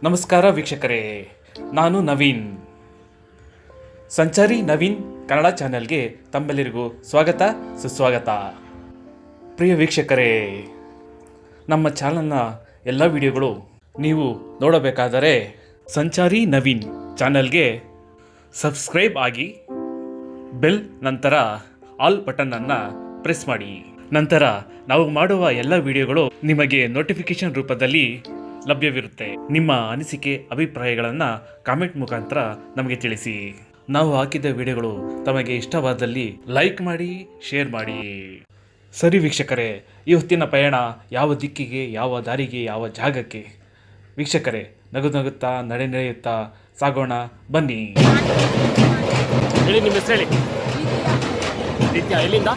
ನಮಸ್ಕಾರ ವೀಕ್ಷಕರೇ, ನಾನು ನವೀನ್. ಸಂಚಾರಿ ನವೀನ್ ಕನ್ನಡ ಚಾನೆಲ್ಗೆ ತಮ್ಮೆಲ್ಲರಿಗೂ ಸ್ವಾಗತ ಸುಸ್ವಾಗತ. ಪ್ರಿಯ ವೀಕ್ಷಕರೇ, ನಮ್ಮ ಚಾನಲ್ನ ಎಲ್ಲ ವಿಡಿಯೋಗಳು ನೀವು ನೋಡಬೇಕಾದರೆ ಸಂಚಾರಿ ನವೀನ್ ಚಾನೆಲ್ಗೆ ಸಬ್ಸ್ಕ್ರೈಬ್ ಆಗಿ, ಬೆಲ್ ನಂತರ ಆಲ್ ಬಟನ್ನನ್ನು ಪ್ರೆಸ್ ಮಾಡಿ. ನಂತರ ನಾವು ಮಾಡುವ ಎಲ್ಲ ವಿಡಿಯೋಗಳು ನಿಮಗೆ ನೋಟಿಫಿಕೇಶನ್ ರೂಪದಲ್ಲಿ ಲಭ್ಯವಿರುತ್ತೆ. ನಿಮ್ಮ ಅನಿಸಿಕೆ ಅಭಿಪ್ರಾಯಗಳನ್ನು ಕಾಮೆಂಟ್ ಮುಖಾಂತರ ನಮಗೆ ತಿಳಿಸಿ. ನಾವು ಹಾಕಿದ ವಿಡಿಯೋಗಳು ತಮಗೆ ಇಷ್ಟವಾದಲ್ಲಿ ಲೈಕ್ ಮಾಡಿ, ಶೇರ್ ಮಾಡಿ. ಸರಿ ವೀಕ್ಷಕರೇ, ಇವತ್ತಿನ ಪಯಣ ಯಾವ ದಿಕ್ಕಿಗೆ, ಯಾವ ದಾರಿಗೆ, ಯಾವ ಜಾಗಕ್ಕೆ? ವೀಕ್ಷಕರೇ, ನಗುತ್ತಾ ನಡೆಯುತ್ತಾ ಸಾಗೋಣ ಬನ್ನಿ. ಹೇಳಿ, ನಿಮ್ಮ ಹೆಸರು ಹೇಳಿ. ನಿತ್ಯ, ಎಲ್ಲಿಂದ?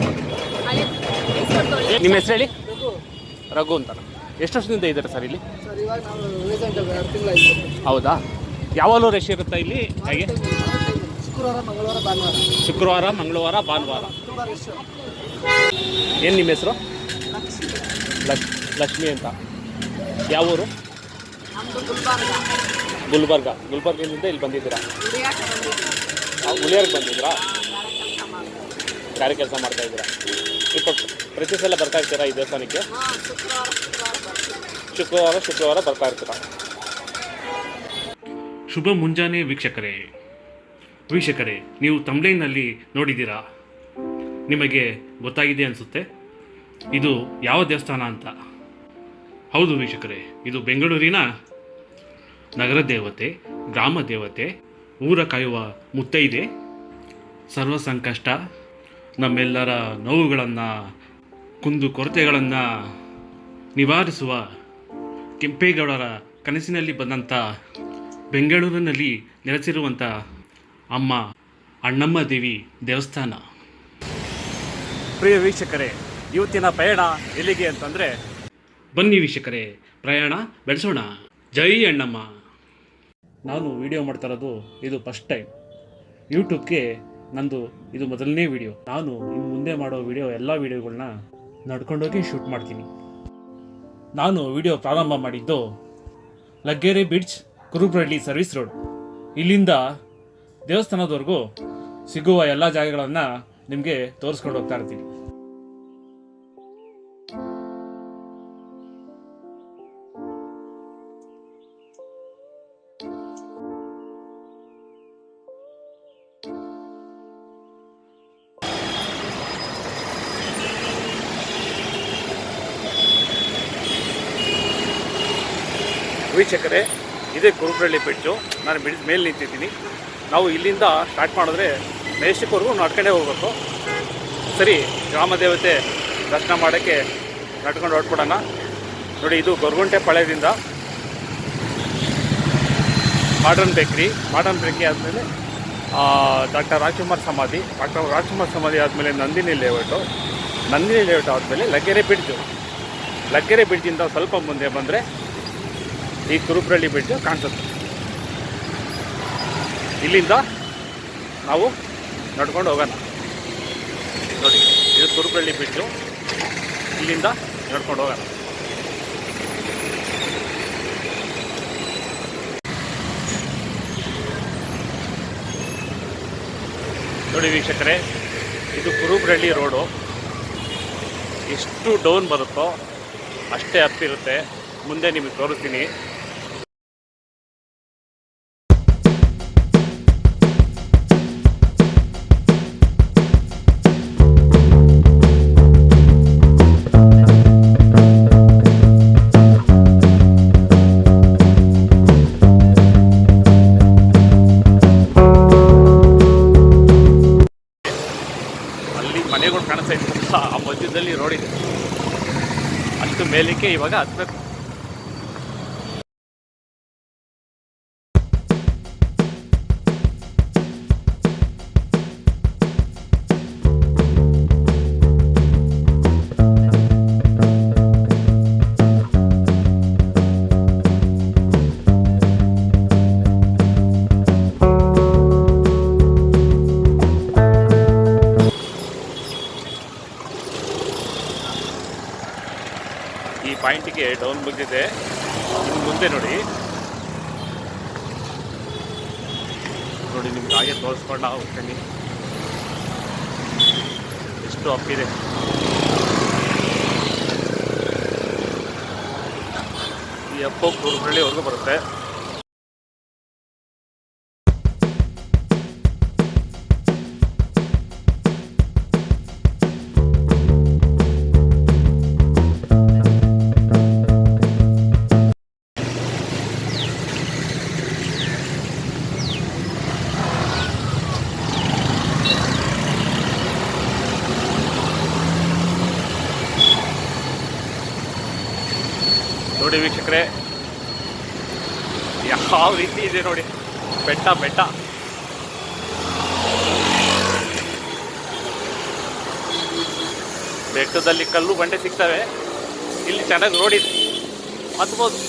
ನಿಮ್ಮ ಹೆಸರು ಹೇಳಿ. ರಘು ಅಂತ. ಎಷ್ಟು ವರ್ಷದಿಂದ ಇದ್ದಾರೆ ಸರ್ ಇಲ್ಲಿ? ಹೌದಾ? ಯಾವಾಗಲೂ ರಶ್ ಇರುತ್ತಾ ಇಲ್ಲಿ? ಹಾಗೆ ಶುಕ್ರವಾರ, ಮಂಗಳವಾರ, ಭಾನುವಾರ. ಏನು ನಿಮ್ಮ ಹೆಸರು? ಲಕ್ಷ್ಮಿ ಅಂತ. ಯಾವ ಊರು? ಗುಲ್ಬರ್ಗದಿಂದ ಇಲ್ಲಿ ಬಂದಿದ್ದೀರಾ? ಉಳಿಯಾರ್ಗೆ ಬಂದಿದ್ದೀರಾ? ಕಾರ್ಯ ಕೆಲಸ ಮಾಡ್ತಾ ಇದ್ದೀರಾ? இப்போ ಪ್ರತಿ ಸಲ ಬರ್ತಾ ಇರ್ತೀರಾ ಈ ದೇವಸ್ಥಾನಕ್ಕೆ? ಶುಕ್ರವಾರ ಬರ್ತಾ ಇರ್ತೀರಾ? ಶುಭ ಮುಂಜಾನೆ ವೀಕ್ಷಕರೇ, ನೀವು ತಮ್ಲೈನಲ್ಲಿ ನೋಡಿದ್ದೀರಾ, ನಿಮಗೆ ಗೊತ್ತಾಗಿದೆ ಅನಿಸುತ್ತೆ ಇದು ಯಾವ ದೇವಸ್ಥಾನ ಅಂತ. ಹೌದು ವೀಕ್ಷಕರೇ, ಇದು ಬೆಂಗಳೂರಿನ ನಗರ ದೇವತೆ, ಗ್ರಾಮ ದೇವತೆ, ಊರ ಕಾಯುವ ಮುತ್ತೈದೆ, ಸರ್ವ ಸಂಕಷ್ಟ, ನಮ್ಮೆಲ್ಲರ ನೋವುಗಳನ್ನು, ಕುಂದು ಕೊರತೆಗಳನ್ನು ನಿವಾರಿಸುವ ಕೆಂಪೇಗೌಡರ ಕನಸಿನಲ್ಲಿ ಬಂದಂಥ, ಬೆಂಗಳೂರಿನಲ್ಲಿ ನೆಲೆಸಿರುವಂಥ ಅಮ್ಮ ಅಣ್ಣಮ್ಮ ದೇವಿ ದೇವಸ್ಥಾನ. ಪ್ರಿಯ ವೀಕ್ಷಕರೇ, ಇವತ್ತಿನ ಪಯಣ ಎಲ್ಲಿಗೆ ಅಂತಂದರೆ, ಬನ್ನಿ ವೀಕ್ಷಕರೇ, ಪ್ರಯಾಣ ಬೆಳೆಸೋಣ. ಜೈ ಅಣ್ಣಮ್ಮ. ನಾನು ವಿಡಿಯೋ ಮಾಡ್ತಾ ಇರೋದು ಇದು ಫಸ್ಟ್ ಟೈಮ್. ಯೂಟ್ಯೂಬ್ಗೆ ನಂದು ಇದು ಮೊದಲನೇ ವಿಡಿಯೋ. ನಾನು ಇನ್ನು ಮುಂದೆ ಮಾಡೋ ಎಲ್ಲ ವಿಡಿಯೋಗಳನ್ನ ನಡ್ಕೊಂಡೋಗಿ ಶೂಟ್ ಮಾಡ್ತೀನಿ. ನಾನು ವಿಡಿಯೋ ಪ್ರಾರಂಭ ಮಾಡಿದ್ದು Laggere bridge, Kurubarahalli service road. ಇಲ್ಲಿಂದ ದೇವಸ್ಥಾನದವರೆಗೂ ಸಿಗುವ ಎಲ್ಲ ಜಾಗಗಳನ್ನು ನಿಮಗೆ ತೋರಿಸ್ಕೊಂಡು ಹೋಗ್ತಾ ಇರ್ತೀನಿ. ವೀಕ್ಷಕರೇ, ಇದೇ ಕುರುಬ್ರಳ್ಳಿ ಬ್ರಿಡ್ಜು. ನಾನು ಬ್ರಿಡ್ಜ್ ಮೇಲೆ ನಿಂತಿದ್ದೀನಿ. ನಾವು ಇಲ್ಲಿಂದ ಸ್ಟಾರ್ಟ್ ಮಾಡಿದ್ರೆ ಮೆಜೆಸ್ಟಿಕ್ವರೆಗೂ ನಡ್ಕೊಂಡೇ ಹೋಗ್ಬೇಕು. ಸರಿ, ಗ್ರಾಮ ದೇವತೆ ದರ್ಶನ ಮಾಡೋಕ್ಕೆ ನಡ್ಕೊಂಡು ಹೊರಟ್ಬಿಡೋಣ. ನೋಡಿ, ಇದು ಗೊರಗುಂಟೆ ಪಾಳ್ಯದಿಂದ ಮಾಡರ್ನ್ ಬೇಕ್ರಿ ಆದಮೇಲೆ ಡಾಕ್ಟರ್ ರಾಜ್ಕುಮಾರ್ ಸಮಾಧಿ ಆದಮೇಲೆ ನಂದಿನಿ ಲೇಔಟು ಆದಮೇಲೆ ಲಗ್ಗೆರೆ ಬ್ರಿಡ್ಜಿಂದ ಸ್ವಲ್ಪ ಮುಂದೆ ಬಂದರೆ ಈ ಕುರುಬ್ರಳ್ಳಿ ಬ್ರಿಡ್ಜು ಕಾಣಿಸುತ್ತೆ. ಇಲ್ಲಿಂದ ನಾವು ನಡ್ಕೊಂಡು ಹೋಗೋಣ. ನೋಡಿ, ಇದು ಕುರುಬ್ರಳ್ಳಿ ಬ್ರಿಡ್ಜು. ಇಲ್ಲಿಂದ ನಡ್ಕೊಂಡು ಹೋಗೋಣ. ನೋಡಿ ವೀಕ್ಷಕರೇ, ಇದು ಕುರುಬ್ರಳ್ಳಿ ರೋಡು. ಎಷ್ಟು ಡೌನ್ ಬರುತ್ತೋ ಅಷ್ಟೇ ಹತ್ತಿರುತ್ತೆ. ಮುಂದೆ ನಿಮಗೆ ತೋರಿಸ್ತೀನಿ. ಅಲ್ಲಿ ಮನೆಗಳು ಕಾಣಿಸ್ತಾ ಇತ್ತು, ಆ ಮಧ್ಯದಲ್ಲಿ ರೋಡ್ ಇದೆ. ಅಷ್ಟು ಮೇಲಕ್ಕೆ ಇವಾಗ ಹತ್ತಬೇಕು. ಈ ಪಾಯಿಂಟಿಗೆ ಡೌನ್ ಬಂದಿದೆ. ಇನ್ನು ಮುಂದೆ ನೋಡಿ ನೋಡಿ ನಿಮ್ಗೆ ಹಾಗೆ ತೋರಿಸ್ಕೊಂಡು ಹೋಗ್ತೀನಿ ಎಷ್ಟು ಅಪ್ಪಿದೆ. ಈ ಅಪ್ಪು ಕುರುಬ್ರಳ್ಳಿವರೆಗೂ ಬರುತ್ತೆ. ನೋಡಿ ವೀಕ್ಷಕರೇ, ಯಾವ ರೀತಿ ಇದೆ ನೋಡಿ, ಬೆಟ್ಟ ಬೆಟ್ಟ. ಬೆಟ್ಟದಲ್ಲಿ ಕಲ್ಲು ಬಂಡೆ ಸಿಗ್ತವೆ, ಇಲ್ಲಿ ಚೆನ್ನಾಗಿ ರೋಡ್ ಇದೆ, ಹತ್ಬೋದು.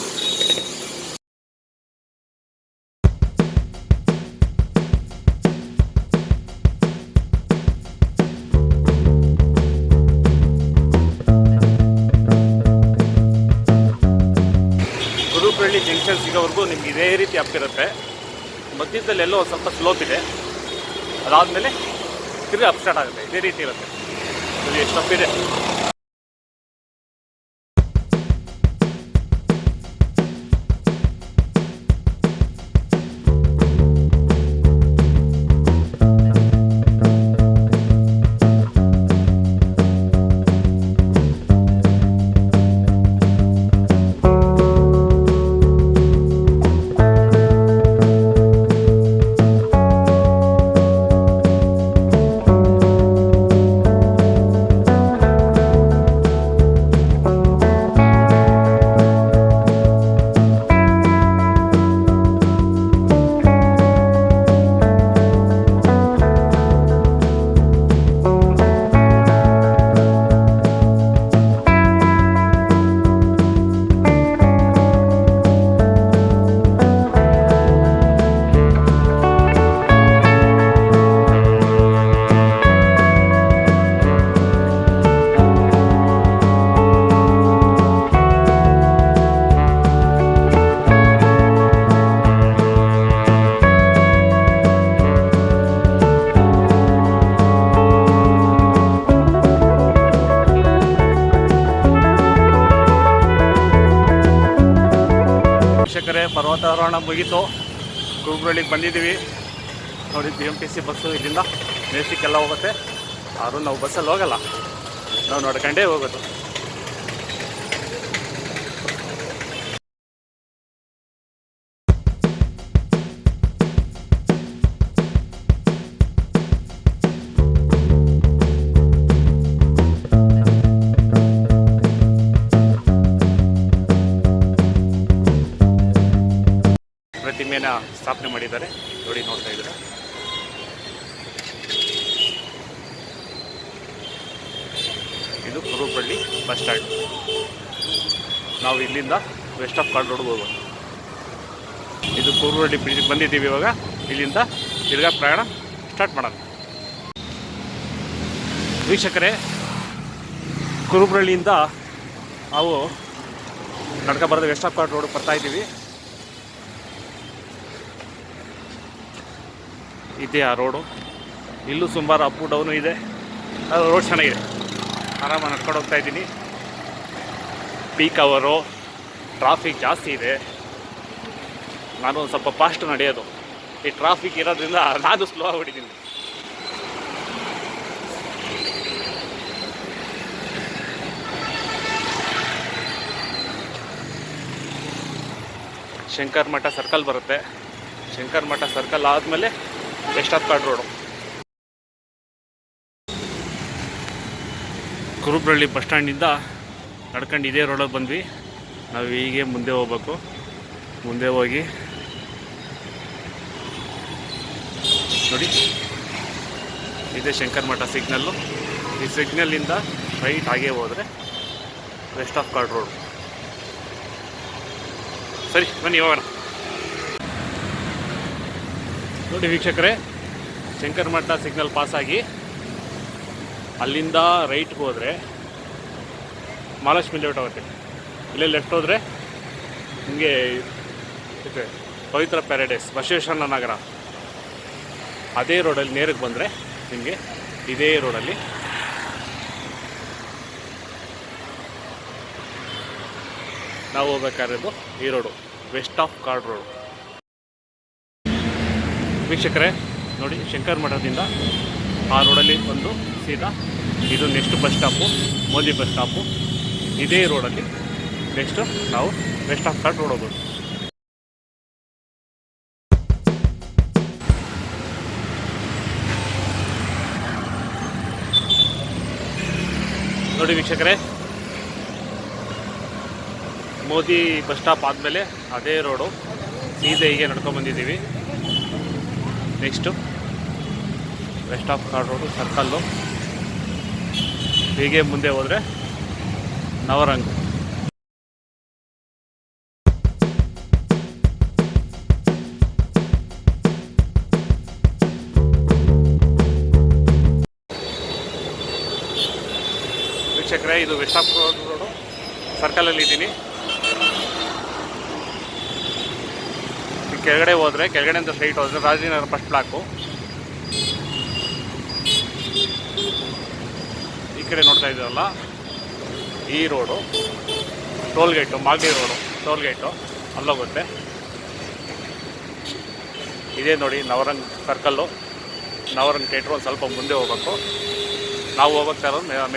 ಕುರುಬ್ರಳ್ಳಿ ಜಂಕ್ಷನ್ ಸಿಗೋವರೆಗೂ ನಿಮ್ಗೆ ಇದೇ ರೀತಿ ಅಪ್ಪಿರುತ್ತೆ. ಮಧ್ಯದಲ್ಲಿ ಎಲ್ಲೋ ಸ್ವಲ್ಪ ಸ್ಲೋಪ್ ಇದೆ, ಅದಾದಮೇಲೆ ತಿರುಗಿ ಅಪ್ ಸ್ಟಾರ್ಟ್ ಆಗುತ್ತೆ. ಇದೇ ರೀತಿ ಇರುತ್ತೆ. ಅದು ಎಷ್ಟು ಅಪ್ಪಿದೆ. ವೀಕ್ಷಕರೇ, ಪರ್ವತಾರೋಹಣ ಮುಗೀತು. ಕುರುಬ್ರಳ್ಳಿಗೆ ಬಂದಿದ್ದೀವಿ ನೋಡಿ. BMTC ಬಸ್ಸು ಇಲ್ಲಿಂದ ಮೆಜೆಸ್ಟಿಕ್ಕೆಲ್ಲ ಹೋಗುತ್ತೆ. ಆದರೂ ನಾವು ಬಸ್ಸಲ್ಲಿ ಹೋಗಲ್ಲ, ನಾವು ನಡ್ಕೊಂಡೇ ಹೋಗೋದು. ಪ್ರತಿಮೆನ ಸ್ಥಾಪನೆ ಮಾಡಿದ್ದಾರೆ ನೋಡಿ, ನೋಡ್ತಾ ಇದ್ದೀರಾ. ಇದು ಕುರುಬ್ರಳ್ಳಿ ಬಸ್ ಸ್ಟ್ಯಾಂಡ್. ನಾವು ಇಲ್ಲಿಂದ ವೆಸ್ಟ್ ಆಫ್ ಕಾರ್ಡ್ ರೋಡ್ಗೆ ಹೋಗೋದು. ಇದು ಕುರುಬ್ರಳ್ಳಿ ಬ್ರಿಡ್ಜಿಗೆ ಬಂದಿದ್ದೀವಿ. ಇವಾಗ ಇಲ್ಲಿಂದ ತಿರ್ಗಾ ಪ್ರಯಾಣ ಸ್ಟಾರ್ಟ್ ಮಾಡೋಣ. ವೀಕ್ಷಕರೇ, ಕುರುಬ್ರಳ್ಳಿಯಿಂದ ನಾವು ನಡ್ಕೊಬಾರ್ದು ವೆಸ್ಟ್ ಆಫ್ ಕಾರ್ಡ್ ರೋಡ್ಗೆ ಬರ್ತಾ ಇದ್ದೀವಿ. ಇದೆ ಆ ರೋಡು. ಇಲ್ಲೂ ಸುಮಾರು ಅಪ್ ಡೌನು ಇದೆ. ಅದು ರೋಡ್ ಚೆನ್ನಾಗಿದೆ, ಆರಾಮಾಗಿ ನಡ್ಕೊಂಡು ಹೋಗ್ತಾ ಇದ್ದೀನಿ. ಪೀಕ್ ಅವರು, ಟ್ರಾಫಿಕ್ ಜಾಸ್ತಿ ಇದೆ. ನಾನು ಒಂದು ಸ್ವಲ್ಪ ಫಾಸ್ಟ್ ನಡೆಯೋದು. ಈ ಟ್ರಾಫಿಕ್ ಇರೋದ್ರಿಂದ ನಾನು ಸ್ಲೋ ಆಗಿಬಿಟ್ಟಿದ್ದೀನಿ. ಶಂಕರ್ ಮಠ ಸರ್ಕಲ್ ಬರುತ್ತೆ. ಶಂಕರ್ ಮಠ ಸರ್ಕಲ್ ಆದಮೇಲೆ west of card road. Kurubarahalli bus ಸ್ಟ್ಯಾಂಡಿಂದ ನಡ್ಕೊಂಡು ಇದೇ ರೋಡಲ್ಲಿ ಬಂದ್ವಿ. ನಾವು ಹೀಗೆ ಮುಂದೆ ಹೋಗ್ಬೇಕು. ಮುಂದೆ ಹೋಗಿ ನೋಡಿ, ಇದೇ ಶಂಕರ್ ಮಠ ಸಿಗ್ನಲ್ಲು. ಈ ಸಿಗ್ನಲ್ಲಿಂದ ರೈಟ್ ಆಗೇ ಹೋದರೆ ವೆಸ್ಟ್ ಆಫ್ ಕಾರ್ಡ್ ರೋಡ್. ಸರಿ, ಬನ್ನಿ ಹೋಗೋಣ. ನೋಡಿ ವೀಕ್ಷಕರೇ, ಶಂಕರ್ ಮಠ ಸಿಗ್ನಲ್ ಪಾಸಾಗಿ ಅಲ್ಲಿಂದ ರೈಟ್ಗೆ ಹೋದರೆ ಮಹಾಲಕ್ಷ್ಮಿ ಲೇಔಟ್ ಆಗುತ್ತೆ. ಇಲ್ಲೇ ಲೆಫ್ಟ್ ಹೋದರೆ ನಿಮಗೆ ಪವಿತ್ರ ಪ್ಯಾರಡೈಸ್, ಬಸವೇಶ್ವರ ನಗರ. ಅದೇ ರೋಡಲ್ಲಿ ನೇರಕ್ಕೆ ಬಂದರೆ ನಿಮಗೆ ಇದೇ ರೋಡಲ್ಲಿ ನಾವು ಹೋಗ್ಬೇಕಾಗಿರೋದು ಈ road West of card Road. ವೀಕ್ಷಕರೇ ನೋಡಿ, ಶಂಕರ್ ಮಠದಿಂದ ಆ ರೋಡಲ್ಲಿ ಒಂದು ಸೀದಾ ಇದು next bus stop Modi bus stop. ಇದೇ ರೋಡಲ್ಲಿ ನೆಕ್ಸ್ಟು ನಾವು ವೆಸ್ಟ್ ಆಫ್ ಕಾರ್ಡ್ ರೋಡ್ ಹೋಗೋದು. ನೋಡಿ ವೀಕ್ಷಕರೇ, ಮೋದಿ ಬಸ್ ಸ್ಟಾಪ್ ಆದಮೇಲೆ ಅದೇ ರೋಡು ಸೀದಾ ಹೀಗೆ ನಡ್ಕೊಂಬಂದಿದ್ದೀವಿ. Next west of card road circle. ಹೀಗೆ ಮುಂದೆ ಹೋದರೆ ನವರಂಗ್. ವೀಕ್ಷಕರೇ, ಇದು ವೆಸ್ಟ್ ಆಫ್ ರೋಡು ಸರ್ಕಲಲ್ಲಿ ಇದ್ದೀನಿ. ಕೆಳಗಡೆ ಹೋದರೆ, ಕೆಳಗಡೆಯಿಂದ ಸ್ಟ್ರೈಟ್ ಹೋದರೆ ರಾಜನಗರ ಫಸ್ಟ್ ಬ್ಲಾಕು. ಈ ಕಡೆ ನೋಡ್ತಾ ಇದ್ದೀರಲ್ಲ, ಈ road toll gate, Magadi road toll gate ಅಲ್ಲೋಗುತ್ತೆ. ಇದೇ ನೋಡಿ ನವರಂಗ್ ಸರ್ಕಲ್ಲು, ನವರಂಗ್ ಥಿಯೇಟ್ರು. ಒಂದು ಸ್ವಲ್ಪ ಮುಂದೆ ಹೋಗ್ಬೇಕು. ನಾವು ಹೋಗ್ತಾ ಇರೋದು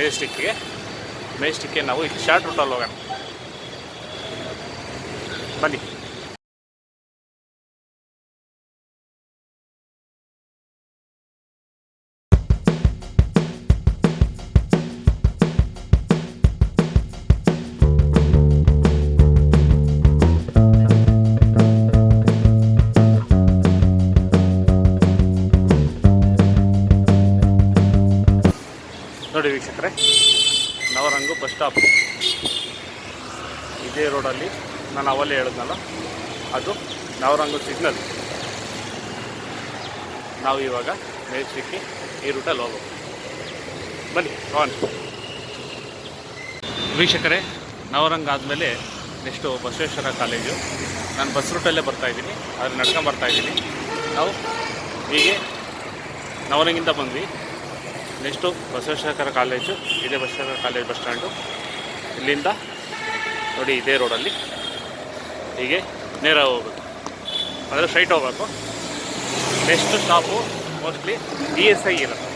ಮೆಜೆಸ್ಟಿಕ್ಗೆ ನಾವು ಇಲ್ಲಿ ಶಾರ್ಟ್ ರೂಟಲ್ಲಿ ಹೋಗೋಣ, ಬನ್ನಿ. ನೋಡಿ ವೀಕ್ಷಕರೇ, ನವರಂಗು ಬಸ್ ಸ್ಟಾಪ್ ಇದೇ ರೋಡಲ್ಲಿ. ನಾನು ಅವಲ್ಲೇ ಹೇಳಿದ್ನಲ್ಲ, ಅದು ನವರಂಗು ಸಿಗ್ನಲ್. ನಾವು ಇವಾಗ ಮೆಜೆಸ್ಟಿಕ್ಗೆ ಈ ರೂಟಲ್ಲಿ ಹೋಗೋದು, ಬನ್ನಿ ಆನ್. ವೀಕ್ಷಕರೇ, ನವರಂಗ್ ಆದಮೇಲೆ ನೆಕ್ಸ್ಟು ಬಸವೇಶ್ವರ ಕಾಲೇಜು. ನಾನು ಬಸ್ ರೂಟಲ್ಲೇ ಬರ್ತಾಯಿದ್ದೀನಿ, ಆದರೆ ನಡ್ಕೊಂಬರ್ತಾಯಿದ್ದೀನಿ. ನಾವು ಹೀಗೆ ನವರಂಗಿಂದ ಬಂದ್ವಿ. ನೆಕ್ಸ್ಟು ಬಸವೇಶ್ವರ ಕಾಲೇಜು, ಇದೇ ಬಸವೇಶ್ವರ ಕಾಲೇಜ್ ಬಸ್ ಸ್ಟ್ಯಾಂಡು. ಇಲ್ಲಿಂದ ನೋಡಿ ಇದೇ ರೋಡಲ್ಲಿ ಹೀಗೆ ನೇರ ಹೋಗ್ಬೇಕು, ಅಂದರೆ ಸ್ಟ್ರೈಟ್ ಹೋಗ್ಬೇಕು. ನೆಕ್ಸ್ಟ್ ಸ್ಟಾಪು ಮೋಸ್ಟ್ಲಿ ESI ಇರುತ್ತೆ.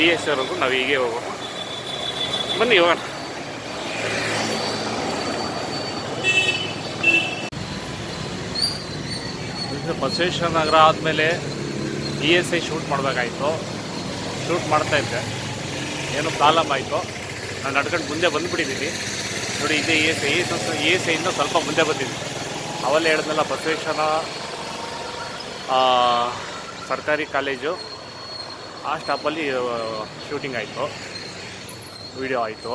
ESI ವರೆಗೂ ನಾವು ಹೀಗೆ ಹೋಗ್ಬೇಕು. ಬನ್ನಿ ಹೋಗೋಣ. ಬಸವೇಶ್ವರ ನಗರ ಆದಮೇಲೆ ESI ಶೂಟ್ ಮಾಡಬೇಕಾಯಿತು. ಶೂಟ್ ಮಾಡ್ತಾಯಿದ್ದೆ, ಏನೋ ಪ್ರಾಬ್ಲಮ್ ಆಯಿತು. ನಾನು ನಡ್ಕೊಂಡು ಮುಂದೆ ಬಂದುಬಿಟ್ಟಿದ್ದೀನಿ. ನೋಡಿ ಇದೇ ESIಯಿಂದ ಸ್ವಲ್ಪ ಮುಂದೆ ಬಂದಿದ್ದೀನಿ. ಅವಲ್ಲೇ ಹೇಳಿದ್ನಲ್ಲ, ಬಸವೇಶ್ವರ ಸರ್ಕಾರಿ ಕಾಲೇಜು ಆ ಸ್ಟಾಪಲ್ಲಿ ಶೂಟಿಂಗ್ ಆಯಿತು, ವಿಡಿಯೋ ಆಯಿತು.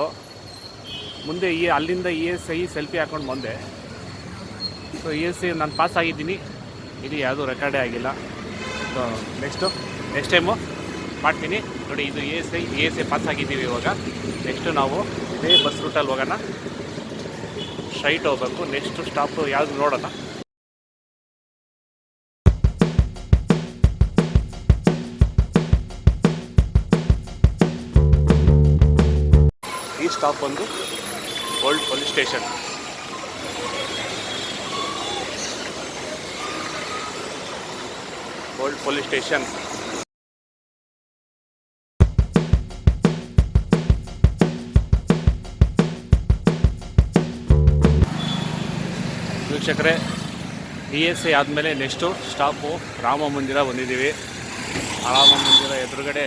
ಮುಂದೆ ಅಲ್ಲಿಂದ ESI ಸೆಲ್ಫಿ ಹಾಕ್ಕೊಂಡು ಬಂದೆ. ಸೊ ESI ನಾನು ಪಾಸ್ ಆಗಿದ್ದೀನಿ, ಇಲ್ಲಿ ಯಾವುದೂ ರೆಕಾರ್ಡೇ ಆಗಿಲ್ಲ. ಸೊ ನೆಕ್ಸ್ಟ್ ಟೈಮು ಮಾಡ್ತೀನಿ. ನೋಡಿ ಇದು ESI ಪಾಸ್ ಆಗಿದ್ದೀವಿ. ಇವಾಗ ನೆಕ್ಸ್ಟು ನಾವು ಇದೇ ಬಸ್ ರೂಟಲ್ಲಿ ಹೋಗೋಣ, ಸ್ಟ್ರೈಟ್ ಹೋಗ್ಬೇಕು. ನೆಕ್ಸ್ಟು ಸ್ಟಾಪು ಯಾವುದು ನೋಡೋಣ. ಈ ಸ್ಟಾಪ್ ಬಂದು old police station. Old police station. ವೀಕ್ಷಕರೇ, ESI ಆದಮೇಲೆ ನೆಕ್ಸ್ಟು ಸ್ಟಾಪು ರಾಮ ಮಂದಿರ ಬಂದಿದ್ದೀವಿ. ಆ ರಾಮ ಮಂದಿರ ಎದುರುಗಡೆ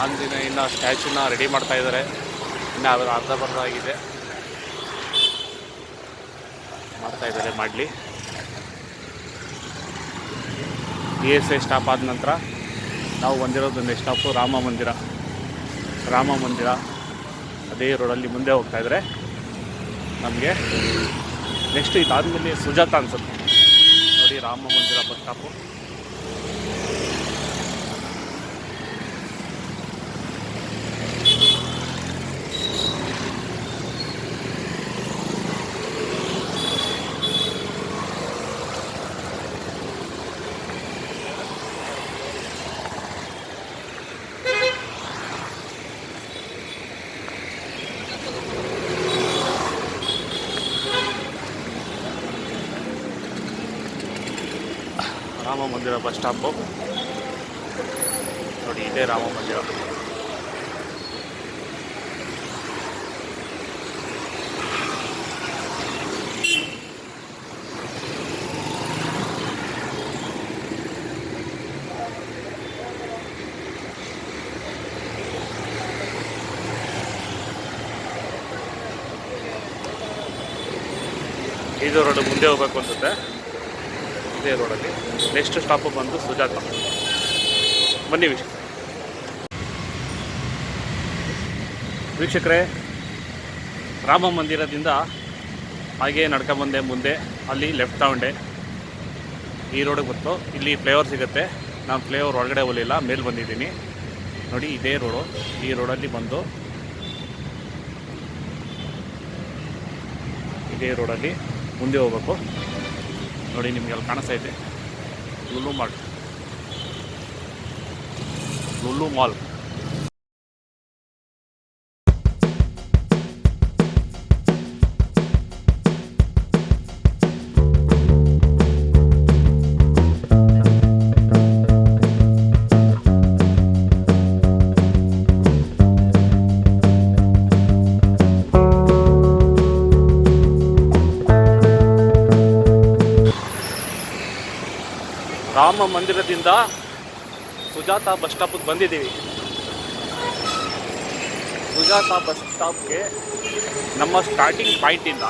ಆಂಜನೇಯನ ಸ್ಟ್ಯಾಚ್ಯೂನ ರೆಡಿ ಮಾಡ್ತಾಯಿದ್ದಾರೆ. ಇನ್ನು ಅದರ ಅರ್ಧಬರ್ಧ ಆಗಿದೆ, ಮಾಡ್ತಾಯಿದ್ದಾರೆ, ಮಾಡಲಿ. ESI ಸ್ಟಾಪ್ ಆದ ನಂತರ ನಾವು ಬಂದಿರೋದು ನೆಕ್ಸ್ಟ್ ಸ್ಟಾಪು ರಾಮ ಮಂದಿರ. ಅದೇ ರೋಡಲ್ಲಿ ಮುಂದೆ ಹೋಗ್ತಾಯಿದ್ರೆ ನಮಗೆ ನೆಕ್ಸ್ಟ್ ಇದಾದಮೇಲೆ ಸುಜಾತ ಅನ್ಸುತ್ತೆ. ನೋಡಿ ರಾಮ ಮಂದಿರ ಬಸ್ ಸ್ಟಾಪು. ರಾಮ ಮಂದಿರ ಬಸ್ ಸ್ಟಾಪು ನೋಡಿ, ಇದೇ ರಾಮ ಮಂದಿರ. ಇದು ರೋಡ್ ಮುಂದೆ ಹೋಗ್ಬೇಕು ಅನ್ಸುತ್ತೆ. ಇದೇ ರೋಡಲ್ಲಿ ನೆಕ್ಸ್ಟ್ ಸ್ಟಾಪು ಬಂದು ಸುಜಾತ. ಬನ್ನಿ ವೀಕ್ಷಕರೇ, ರಾಮ ಮಂದಿರದಿಂದ ಹಾಗೆ ನಡ್ಕೊಂಬಂದೆ. ಮುಂದೆ ಅಲ್ಲಿ ಲೆಫ್ಟ್ ತಗೊಂಡೆ, ಈ ರೋಡಿಗೆ ಬಂತು. ಇಲ್ಲಿ ಫ್ಲೇವರ್ ಸಿಗುತ್ತೆ. ನಾನು ಫ್ಲೇವರ್ ಒಳಗಡೆ ಹೋಗಲಿಲ್ಲ, ಮೇಲೆ ಬಂದಿದ್ದೀನಿ ನೋಡಿ. ಇದೇ ರೋಡು. ಈ ರೋಡಲ್ಲಿ ಬಂದು ಇದೇ ರೋಡಲ್ಲಿ ಮುಂದೆ ಹೋಗ್ಬೇಕು ನೋಡಿ. ನಿಮಗೆ ಅಲ್ಲಿ ಕಾಣಿಸ್ತಾ ಇದೆ ಲುಲು ಮಾಲ್. ರಾಮ ಮಂದಿರದಿಂದ ಸುಜಾತ ಬಸ್ ಸ್ಟಾಪಿಗೆ ಬಂದಿದ್ದೀವಿ. ಸುಜಾತ ಬಸ್ ಸ್ಟಾಪ್ಗೆ ನಮ್ಮ ಸ್ಟಾರ್ಟಿಂಗ್ ಪಾಯಿಂಟಿಂದ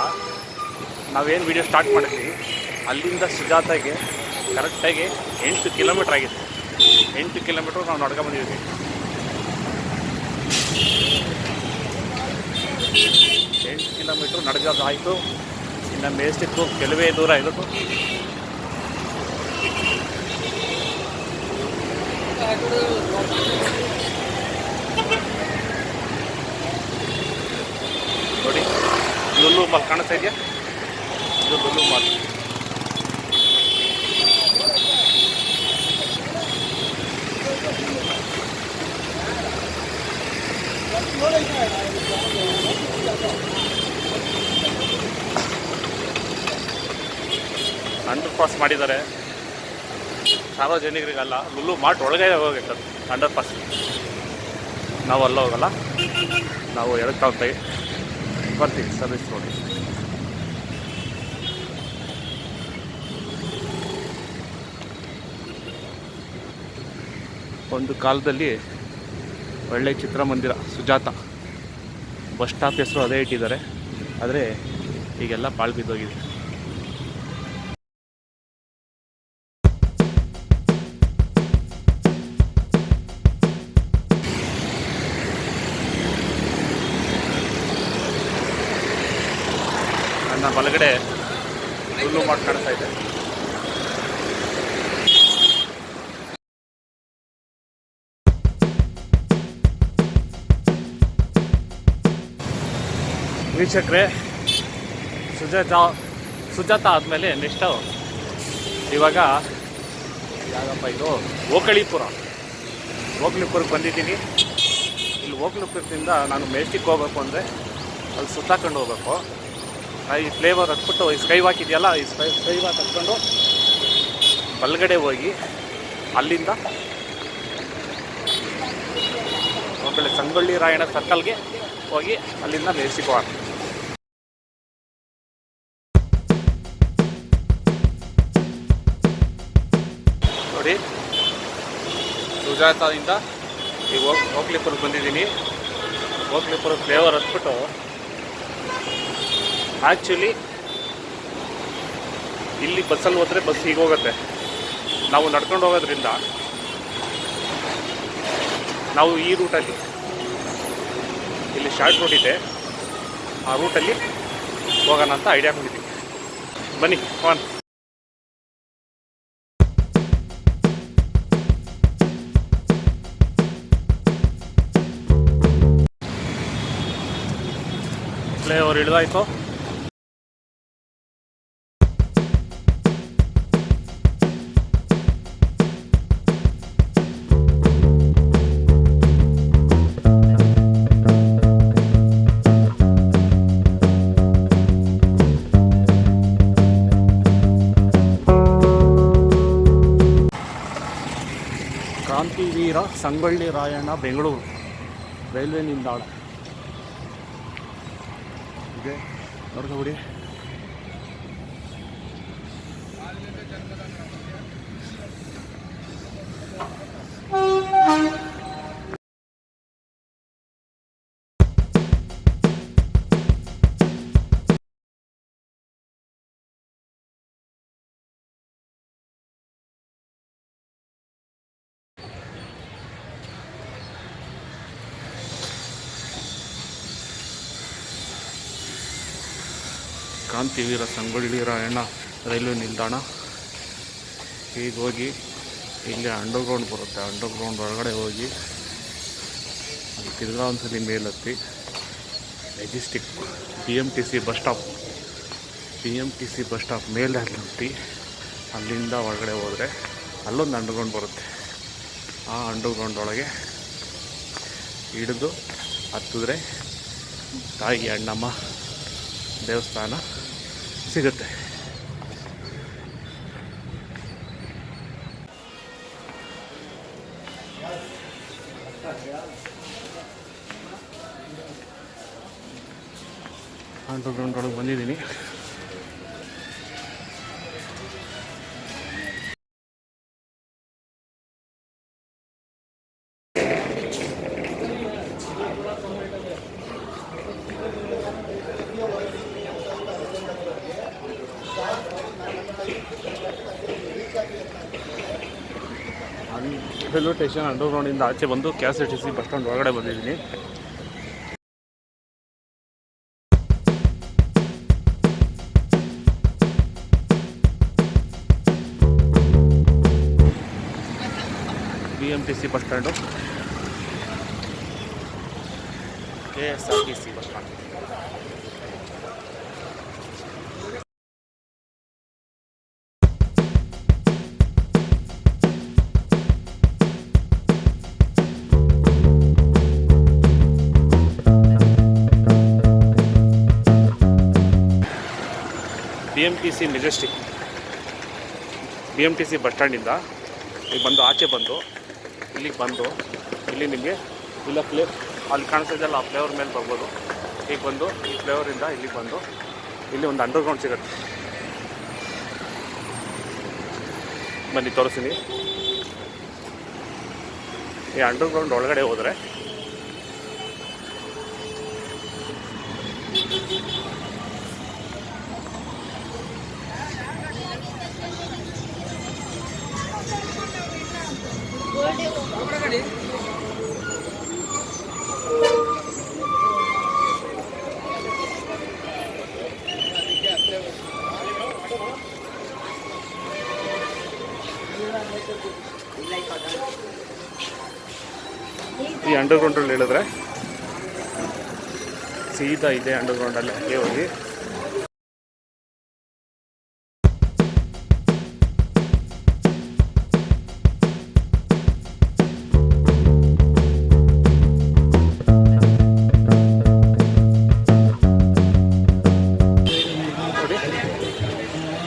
ನಾವೇನು ವಿಡಿಯೋ ಸ್ಟಾರ್ಟ್ ಮಾಡಿದ್ವಿ ಅಲ್ಲಿಂದ ಸುಜಾತಾಗೆ ಕರೆಕ್ಟಾಗಿ 8 ಕಿಲೋಮೀಟ್ರ್ ಆಗಿದೆ. 8 ಕಿಲೋಮೀಟ್ರ್ ನಾವು ನಡ್ಕೊಂಬಂದಿದ್ದೀವಿ. 8 ಕಿಲೋಮೀಟ್ರ್ ನಡೆಯೋದಾಯಿತು. ಇನ್ನು ಮೇಸ್ಟಿಕ್ಕು ಕೆಲವೇ ದೂರ ಇರೋದು. ನೋಡಿ, ಲುಲು ಮಾಲ್ ಕಾಣಿಸ್ತಾ ಇದೆಯಾ? ಇದು ಲುಲು ಮಾಲ್. ಅಂಡರ್ ಪಾಸ್ ಮಾಡಿದ್ದಾರೆ ಸಾರ್ವಜನಿಕರಿಗಲ್ಲ. ಲುಲು ಮಾರ್ಟ್ ಒಳಗೆ ಹೋಗಿರ್ತದೆ ಅಂಡರ್ ಪಾಸ್. ನಾವು ಅಲ್ಲ ಹೋಗಲ್ಲ, ನಾವು ಎಡಕ್ಕೆ ತಗೊಳ್ತೀವಿ, ಬರ್ತೀವಿ ಸರ್ವಿಸ್ ರೋಡ್. ಒಂದು ಕಾಲದಲ್ಲಿ ಒಳ್ಳೆ ಚಿತ್ರಮಂದಿರ ಸುಜಾತ. ಬಸ್ ಸ್ಟಾಪ್ ಹೆಸರು ಅದೇ ಇಟ್ಟಿದ್ದಾರೆ, ಆದರೆ ಈಗೆಲ್ಲ ಪಾಳು ಬಿದ್ದೋಗಿದೆ. ನನ್ನ ಬಲಗಡೆ ಲುಲು ಮಾರ್ಟ್ ಕಾಣಿಸ್ತಾ ಇದೆ. ವೀಕ್ಷಕರೇ, ಸುಜಾತ ಆದಮೇಲೆ ನೆಕ್ಸ್ಟು ಇವಾಗ ಯಾವಪ್ಪ ಇದು ಓಕಳಿಪುರಕ್ಕೆ ಬಂದಿದ್ದೀನಿ. ಇಲ್ಲಿ ಓಕಳಿಪುರದಿಂದ ನಾನು ಮೆಜೆಸ್ಟಿಕ್ ಹೋಗ್ಬೇಕು ಅಂದರೆ ಅಲ್ಲಿ ಸುತ್ತಾಕೊಂಡು ಹೋಗ್ಬೇಕು. ಈ ಫ್ಲೇವರ್ ಹತ್ಬಿಟ್ಟು ಈ ಸ್ಕೈ ವಾಕ್ ಇದೆಯಲ್ಲ, ಈ ಸ್ಕೈ ವಾಕ್ ಹತ್ಕೊಂಡು ಬಲಗಡೆ ಹೋಗಿ ಅಲ್ಲಿಂದ ಆಮೇಲೆ ಸಂಗೊಳ್ಳಿ ರಾಯಣ್ಣ ಸರ್ಕಲ್ಗೆ ಹೋಗಿ ಅಲ್ಲಿಂದ ಮೆಜೆಸ್ಟಿಕ್ ಹೋಗೋಣ. ನೋಡಿ, ಸುಜಾತದಿಂದ ಈಗ ಓಕ್ಲಿಪುರಕ್ಕೆ ಬಂದಿದ್ದೀನಿ. ಓಕ್ಲಿಪುರ ಫ್ಲೇವರ್ ಹತ್ಬಿಟ್ಟು ಆ್ಯಕ್ಚುಲಿ ಇಲ್ಲಿ ಬಸ್ಸಲ್ಲಿ ಹೋದರೆ ಬಸ್ ಹೀಗೆ ಹೋಗುತ್ತೆ. ನಾವು ನಡ್ಕೊಂಡು ಹೋಗೋದ್ರಿಂದ ನಾವು ಈ ರೂಟಲ್ಲಿ, ಇಲ್ಲಿ ಶಾರ್ಟ್ ರೂಟ್ ಇದೆ, ಆ ರೂಟಲ್ಲಿ ಹೋಗೋಣ ಅಂತ ಐಡಿಯಾ ಮಾಡಿದ್ದೀವಿ. ಬನ್ನಿ ಹೋಗೋಣ. ಫ್ಲೇವರ್ ಇಳಿದಾಯ್ತು. ಕ್ರಾಂತಿವೀರ ಸಂಗೊಳ್ಳಿ ರಾಯಣ್ಣ ಬೆಂಗಳೂರು ರೈಲ್ವೆ ನಿಲ್ದಾಣ ಇದೆ ನೋಡ್ಕೊಬಿಡಿ. ಕ್ರಾಂತಿವೀರ ಸಂಗೊಳ್ಳಿ ರಾಯಣ್ಣ ರೈಲ್ವೆ ನಿಲ್ದಾಣ. ಈಗ ಹೋಗಿ ಇಲ್ಲಿ ಅಂಡರ್ಗ್ರೌಂಡ್ ಬರುತ್ತೆ, ಅಂಡರ್ಗ್ರೌಂಡ್ ಒಳಗಡೆ ಹೋಗಿ ಅಲ್ಲಿ ತಿರ್ಗಾ ಒಂದ್ಸಲಿ ಮೇಲತ್ತಿ ಮೆಜೆಸ್ಟಿಕ್ BMTC ಬಸ್ ಸ್ಟಾಪ್ ಮೇಲೆ ಹತ್ತಿ ಅಲ್ಲಿಂದ ಒಳಗಡೆ ಹೋದರೆ ಅಲ್ಲೊಂದು ಅಂಡರ್ಗ್ರೌಂಡ್ ಬರುತ್ತೆ. ಆ ಅಂಡರ್ಗ್ರೌಂಡ್ ಒಳಗೆ ಹಿಡಿದು ಹತ್ತಿದ್ರೆ ತಾಯಿ ಅಣ್ಣಮ್ಮ ದೇವಸ್ಥಾನ ಸಿಗುತ್ತೆ. ಅಂಡರ್ಗ್ರೌಂಡ್ ಒಳಗೆ ಬಂದಿದ್ದೀನಿ. ರೈಲ್ವೆ ಸ್ಟೇಷನ್ ಅಂಡರ್ಗ್ರೌಂಡಿಂದ ಆಚೆ ಬಂದು KSRTC ಬಸ್ ಸ್ಟ್ಯಾಂಡ್ ಒಳಗಡೆ ಬಂದಿದ್ದೀನಿ. BMTC bus stand, KSRTC bus stand. BMTC Majestic BMTC bus ಸ್ಟ್ಯಾಂಡಿಂದ ಈಗ ಬಂದು ಆಚೆ ಬಂದು ಇಲ್ಲಿಗೆ ಬಂದು ಇಲ್ಲಿ ನಿಮಗೆ ಇಲ್ಲ ಅಲ್ಲಿ ಕಾಣಿಸ್ತಿದ್ದಲ್ಲ ಆ ಫ್ಲೇವರ್ ಮೇಲೆ ಬರ್ಬೋದು. ಈಗ ಬಂದು ಈ ಫ್ಲೇವರಿಂದ ಇಲ್ಲಿಗೆ ಬಂದು ಇಲ್ಲಿ ಒಂದು ಅಂಡರ್ಗ್ರೌಂಡ್ ಸಿಗುತ್ತೆ. ಬನ್ನಿ ತೋರಿಸ್ತೀನಿ. ಈ ಅಂಡರ್ಗ್ರೌಂಡ್ ಒಳಗಡೆ ಹೋದರೆ ಈ ಅಂಡರ್ಗ್ರೌಂಡಲ್ಲಿ ಹೇಳಿದ್ರೆ ಸೀದಾ ಇದೆ ಅಂಡರ್ಗ್ರೌಂಡಲ್ಲಿ ಹಾಗೆ ಹೋಗಿ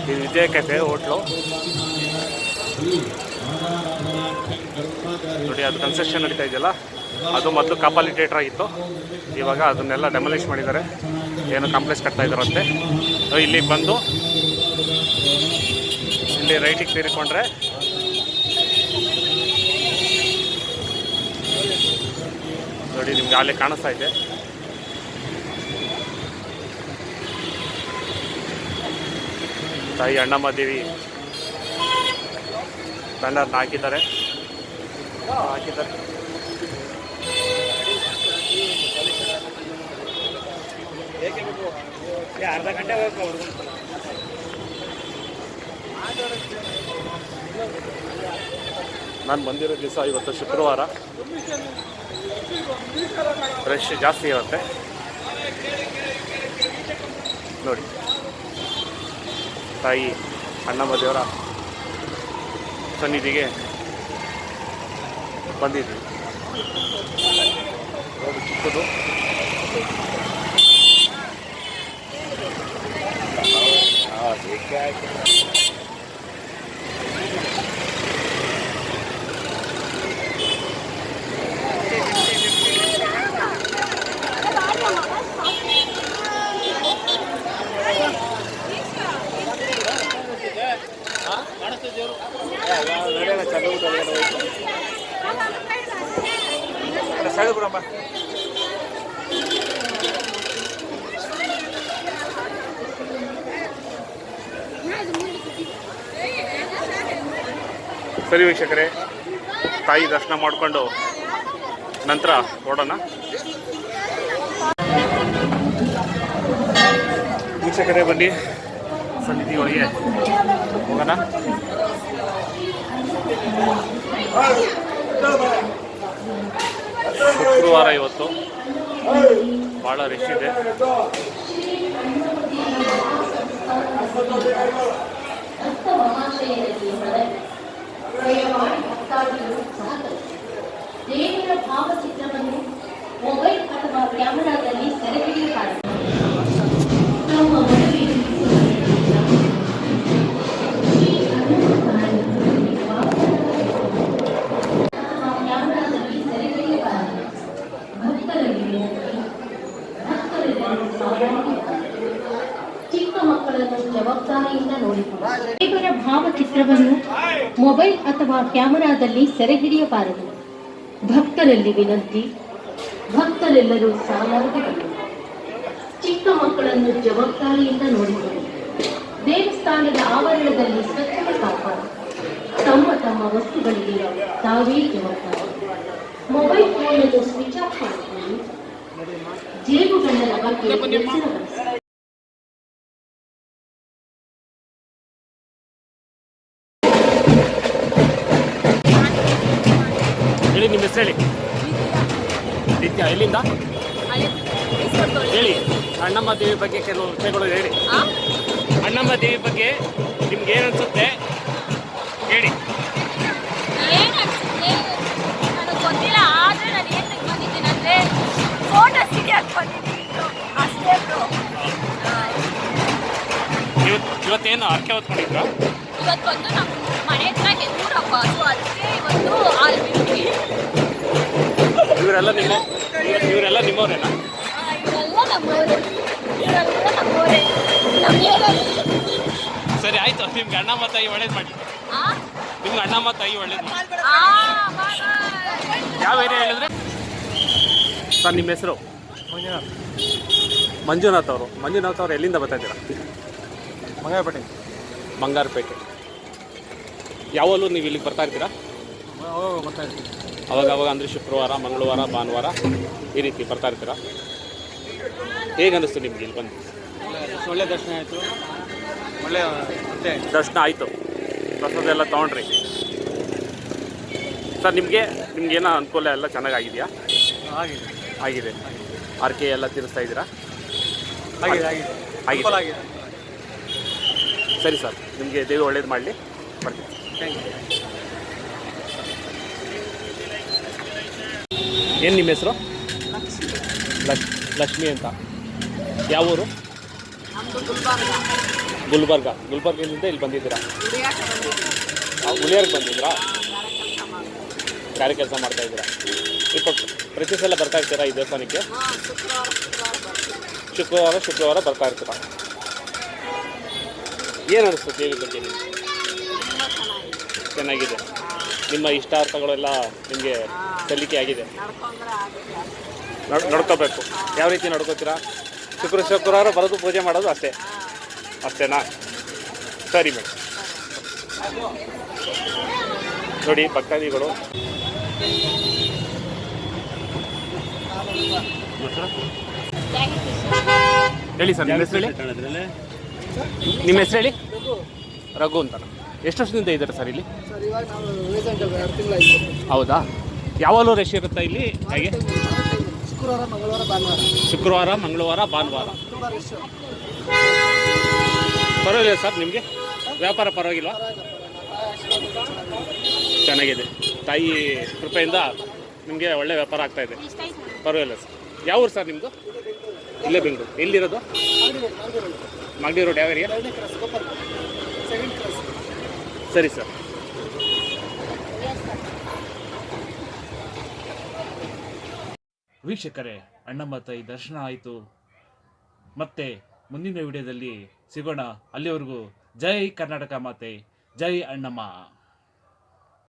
ಇದು ವಿಜಯ ಕೆಫೆ ಹೋಟ್ಲು ನೋಡಿ. ಅದು ಕನ್ಸ್ಟ್ರಕ್ಷನ್ ನಡೀತಾ ಇದೆಯಲ್ಲ, ಅದು ಮೊದಲು ಕಾಪಾಲಿ ಥಿಯೇಟ್ರ್ ಆಗಿತ್ತು. ಇವಾಗ ಅದನ್ನೆಲ್ಲ ಡೆಮೊಲಿಷ್ ಮಾಡಿದ್ದಾರೆ, ಏನು ಕಾಂಪ್ಲೆಕ್ಸ್ ಕಟ್ತಾ ಇದ್ದಾರಂತೆ. ಇಲ್ಲಿಗೆ ಬಂದು ಇಲ್ಲಿ ರೈಟಿಗೆ ತಿರ್ಕೊಂಡ್ರೆ ನೋಡಿ ನಿಮ್ಗೆ ಅಲ್ಲೇ ಕಾಣಿಸ್ತಾ ಇದೆ. ತಾಯಿ ಅಣ್ಣಮ್ಮ ದೇವಿ ಬ್ಯಾನರ್ನ ಹಾಕಿದ್ದಾರೆ. ಅರ್ಧ ಗಂಟೆ ಬೇಕು ಅವ್ರಿಗೆ. ನಾನು ಬಂದಿರೋ ದಿವಸ ಇವತ್ತು ಶುಕ್ರವಾರ, ರಶ್ ಜಾಸ್ತಿ ಇರುತ್ತೆ ನೋಡಿ. ತಾಯಿ ಅಣ್ಣಮ್ಮ ದೇವರ ಸನ್ನಿಧಿಗೆ ಬಂದಿದ್ವಿ. ಚಿಕ್ಕದು ಸರಿ ವೀಕ್ಷಕರೇ, ತಾಯಿ ದರ್ಶನ ಮಾಡಿಕೊಂಡು ನಂತರ ಹೊರಡೋಣ. ವೀಕ್ಷಕರೇ ಬನ್ನಿ, ಸನ್ನಿಧಿ ಒಳಗೆ ಹೋಗೋಣ. ಶುಕ್ರವಾರ ಇವತ್ತು ಭಾಳ ರಶ್ ಇದೆ. ದೇವರ ಭಾವಚಿತ್ರವನ್ನು ಮೊಬೈಲ್ ಅಥವಾ ಕ್ಯಾಮೆರಾದಲ್ಲಿ ಸೆರೆ ಹಿಡಿಯಬಾರದು. ನಮ್ಮ ಮನವಿ ಕ್ಯಾಮೆರಾದಲ್ಲಿ ಸೆರೆ ಹಿಡಿಯಬಾರದು. ಭಕ್ತರಲ್ಲಿ ಚಿಕ್ಕ ಮಕ್ಕಳನ್ನು ಜವಾಬ್ದಾರಿಯಿಂದ ನೋಡಿಕೊಳ್ಳಿ. ದೇವರ ಭಾವಚಿತ್ರವನ್ನು ಮೊಬೈಲ್ ಅಥವಾ ಕ್ಯಾಮೆರಾದಲ್ಲಿ ಸೆರೆ ಹಿಡಿಯಬಾರದು. ಭಕ್ತರಲ್ಲಿ ವಿನಂತಿ, ಭಕ್ತರೆಲ್ಲರೂ ಸಾಲಾಗಿ ಬನ್ನಿ. ಚಿಕ್ಕ ಮಕ್ಕಳನ್ನು ಜವಾಬ್ದಾರಿಯಿಂದ ನೋಡಿಕೊಳ್ಳಿ. ದೇವಸ್ಥಾನದ ಆವರಣದಲ್ಲಿ ಸ್ವಚ್ಛತೆ ಕಾಪಾಡಿ. ತಮ್ಮ ತಮ್ಮ ವಸ್ತುಗಳಿಗೆ ತಾವೇ ಜವಾಬ್ದಾರಿ. ಮೊಬೈಲ್ ಫೋನನ್ನು ಸ್ವಿಚ್ ಆಫ್ ಮಾಡಿಕೊಳ್ಳಿ. ಜೇಬುಗಳ್ಳರ ಬಗ್ಗೆ ಎಚ್ಚರ ವಹಿಸಿ. ಹೇಳಿ, ನಿಮ್ಮ ಹೆಸರು ಹೇಳಿ. ನಿತ್ಯ, ಎಲ್ಲಿಂದ ಹೇಳಿ. ಅಣ್ಣಮ್ಮ ದೇವಿ ಬಗ್ಗೆ ಕೆಲವು ವಿಷಯಗಳು ಹೇಳಿ. ಅಣ್ಣಮ್ಮ ದೇವಿ ಬಗ್ಗೆ ನಿಮ್ಗೆ ಏನು ಅನ್ಸುತ್ತೆ ಹೇಳಿ. ನನಗೆ ಗೊತ್ತಿಲ್ಲ, ಆದರೆ ನಾನು ಏನಕ್ಕೆ ಬಂದಿದ್ದೀನಿ ಅಂದರೆ ಫೋಟೋ ಸಿಡಿಯಕ್ಕೆ ಬಂದಿದ್ದೀನಿ ಅಷ್ಟೇ. ಇವತ್ತೇನು ಅರ್ಕೆ ಹೊತ್ಕೊಂಡಿದ್ರ? ಇವತ್ತೊಂದು ನಮ್ಮ ಮನೆ ಹತ್ರ ಗೆದ್ದೂರಪ್ಪ, ಸೊ ಅದಕ್ಕೆ ಇವತ್ತು ಹಾಲು ಬಿಡ್ತೀವಿ. ಇವರೆಲ್ಲ ನಿಮ್ಮವರೇನಾ? ಇವರೆಲ್ಲ ನಮ್ಮವರೇ, ಇವರೆಲ್ಲ ನಮ್ಮವರೇ. ನಮ್ಮ ಸರಿ, ಆಯ್ತು. ನಿಮ್ಗೆ ಅಣ್ಣಮ್ಮ ತಾಯಿ ಒಳ್ಳೇದು ಮಾಡಿ. ನಿಮ್ಗೆ ಅಣ್ಣಮ್ಮ ತಾಯಿ ಒಳ್ಳೇದು ಮಾಡಿ. ಯಾವ ಏರಿಯಾ ಹೇಳಿದ್ರೆ ಸರ್? ನಿಮ್ಮ ಹೆಸರು? ಮಂಜುನಾಥ್ ಅವರು. ಮಂಜುನಾಥ್ ಅವರು ಎಲ್ಲಿಂದ ಬರ್ತಾ ಇದ್ದೀರಾ? ಬಂಗಾರಪೇಟೆ. ಯಾವಾಗಲೂ ನೀವು ಇಲ್ಲಿಗೆ ಬರ್ತಾ ಇರ್ತೀರಾ? ಅವಾಗ ಅಂದರೆ ಶುಕ್ರವಾರ, ಮಂಗಳವಾರ, ಭಾನುವಾರ ಈ ರೀತಿ ಬರ್ತಾ ಇರ್ತೀರಾ? ಹೇಗೆ ಅನ್ನಿಸ್ತು ನಿಮ್ಗೆ ಇಲ್ಲಿ ಬಂದು? ಒಳ್ಳೆ ದರ್ಶನ ಆಯಿತು. ಒಳ್ಳೆ ದರ್ಶನ ಆಯಿತು. ಪ್ರಸಾದ ಎಲ್ಲ ತೊಗೊಂಡ್ರಿ ಸರ್? ನಿಮ್ಗೇನೋ ಅನುಕೂಲ ಎಲ್ಲ ಚೆನ್ನಾಗಾಗಿದೆಯಾ? ಆಗಿದೆ. ಆರ್ಕೆ ಎಲ್ಲ ತೀರಿಸ್ತಾ ಇದ್ದೀರಾ? ಆಗಿದೆ. ಸರಿ ಸರ್, ನಿಮಗೆ ದೇವಿ ಒಳ್ಳೇದು ಮಾಡಲಿ. ಬರ್ತೀನಿ. Thank you. ಏನು ನಿಮ್ಮ ಹೆಸರು? ಲಕ್ಷ್ಮಿ ಅಂತ. ಯಾವ ಊರು? ಗುಲ್ಬರ್ಗದಿಂದ ಇಲ್ಲಿ ಬಂದಿದ್ದೀರಾ? ಉಳಿಯಾರ್ಗೆ ಬಂದಿದ್ದೀರಾ? ಕಾರ್ಯ ಕೆಲಸ ಮಾಡ್ತಾ ಇದ್ದೀರಾ? இப்போ ಪ್ರತಿ ಸಲ ಬರ್ತಾ ಇರ್ತೀರಾ ಈ ದೇವಸ್ಥಾನಕ್ಕೆ? ಶುಕ್ರವಾರ ಬರ್ತಾ ಇರ್ತೀರಾ? ಏನು ಅನಿಸ್ತು ದೇವಿ ಬಗ್ಗೆ ನಿಮಗೆ? ಚೆನ್ನಾಗಿದೆ. ನಿಮ್ಮ ಇಷ್ಟಾರ್ಥಗಳೆಲ್ಲ ನಿಮಗೆ ಸಲ್ಲಿಕೆ ಆಗಿದೆ? ನಡ್ಕೋಬೇಕು. ಯಾವ ರೀತಿ ನಡ್ಕೋತೀರಾ? ಶುಕ್ರವಾರ ಬರೋದು, ಪೂಜೆ ಮಾಡೋದು ಅಷ್ಟೇನಾ? ಸರಿ ಮೇಡಮ್. ನೋಡಿ ಭಕ್ತಾದಿಗಳು. ಹೇಳಿ ಸರ್, ನಿಮ್ಮ ಹೆಸರು ಹೇಳಿ. ನಿಮ್ಮ ಹೆಸರು ಹೇಳಿ. ರಘು ಅಂತ. ಎಷ್ಟು ವರ್ಷದಿಂದ ಇದ್ದಾರೆ ಸರ್ ಇಲ್ಲಿ? ಹೌದಾ? ಯಾವಾಗಲೂ ರಶ್ ಇರುತ್ತಾ ಇಲ್ಲಿ? ಹೇಗೆ? ಶುಕ್ರವಾರ, ಮಂಗಳವಾರ, ಭಾನುವಾರ. ಪರವಾಗಿಲ್ಲ ಸರ್, ನಿಮಗೆ ವ್ಯಾಪಾರ ಪರವಾಗಿಲ್ವಾ? ಚೆನ್ನಾಗಿದೆ. ತಾಯಿ ಕೃಪೆಯಿಂದ ನಿಮಗೆ ಒಳ್ಳೆ ವ್ಯಾಪಾರ ಆಗ್ತಾಯಿದೆ. ಪರವಾಗಿಲ್ಲ ಸರ್. ಯಾವ ಊರು ಸರ್ ನಿಮ್ಮದು? ಇಲ್ಲೇ ಬೆಂಗಳೂರು. ಎಲ್ಲಿರೋದು? ಮಾಗಡಿ ರೋಡ್. ಯಾವ ಏರಿಯಾ? ಸರಿ ಸರ್. ವೀಕ್ಷಕರೇ, ಅಣ್ಣಮ್ಮ ತಾಯಿ ದರ್ಶನ ಆಯಿತು. ಮತ್ತೆ ಮುಂದಿನ ವಿಡಿಯೋದಲ್ಲಿ ಸಿಗೋಣ. ಅಲ್ಲಿವರೆಗೂ ಜೈ ಕರ್ನಾಟಕ ಮಾತೆ, ಜೈ ಅಣ್ಣಮ್ಮ.